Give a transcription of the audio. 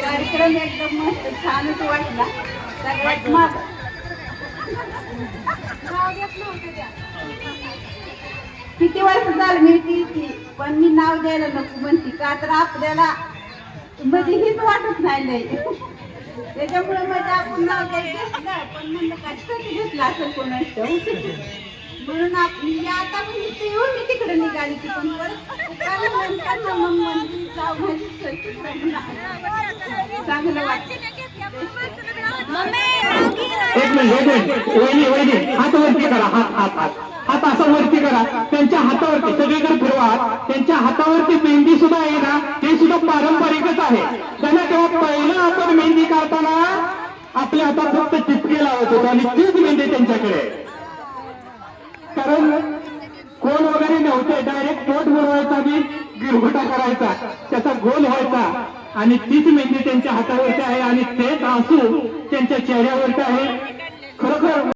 कार्यक्रम एकदम मस्त छानच वाटला. किती वर्ष झालं मी ती पण मी नाव द्यायला नको म्हणते का तर आपल्याला म्हणजे हीच वाटत नाही लय त्याच्यामुळे म्हणजे आपण नाव द्यायचं पण म्हणलं कशासाठी घेतलं असेल कोणाचं म्हणून आपण आता पण येऊन मी तिकडे निघाली की पण चांगलं वाटतं. एक मिनिट हात वरती करा. हात असं वरती करा. त्यांच्या हातावरती सगळीकडे फिरवा. त्यांच्या हातावरती मेहंदी सुद्धा आहे ना, ते सुद्धा पारंपरिकच आहे. त्यांना तेव्हा पहिलं आपण मेहंदी काढताना आपल्या हातात फक्त टिपके लावत होतो आणि तीच मेहंदी त्यांच्याकडे. कारण कोण वगैरे नव्हते, डायरेक्ट पोट भरवायचा आणि गिरगुटा करायचा, त्याचा गोल व्हायचा आणि तीच मेहंदी त्यांच्या हातावरती आहे आणि तेच आंसू त्यांच्या चेहऱ्यावरती आहे. खरोखर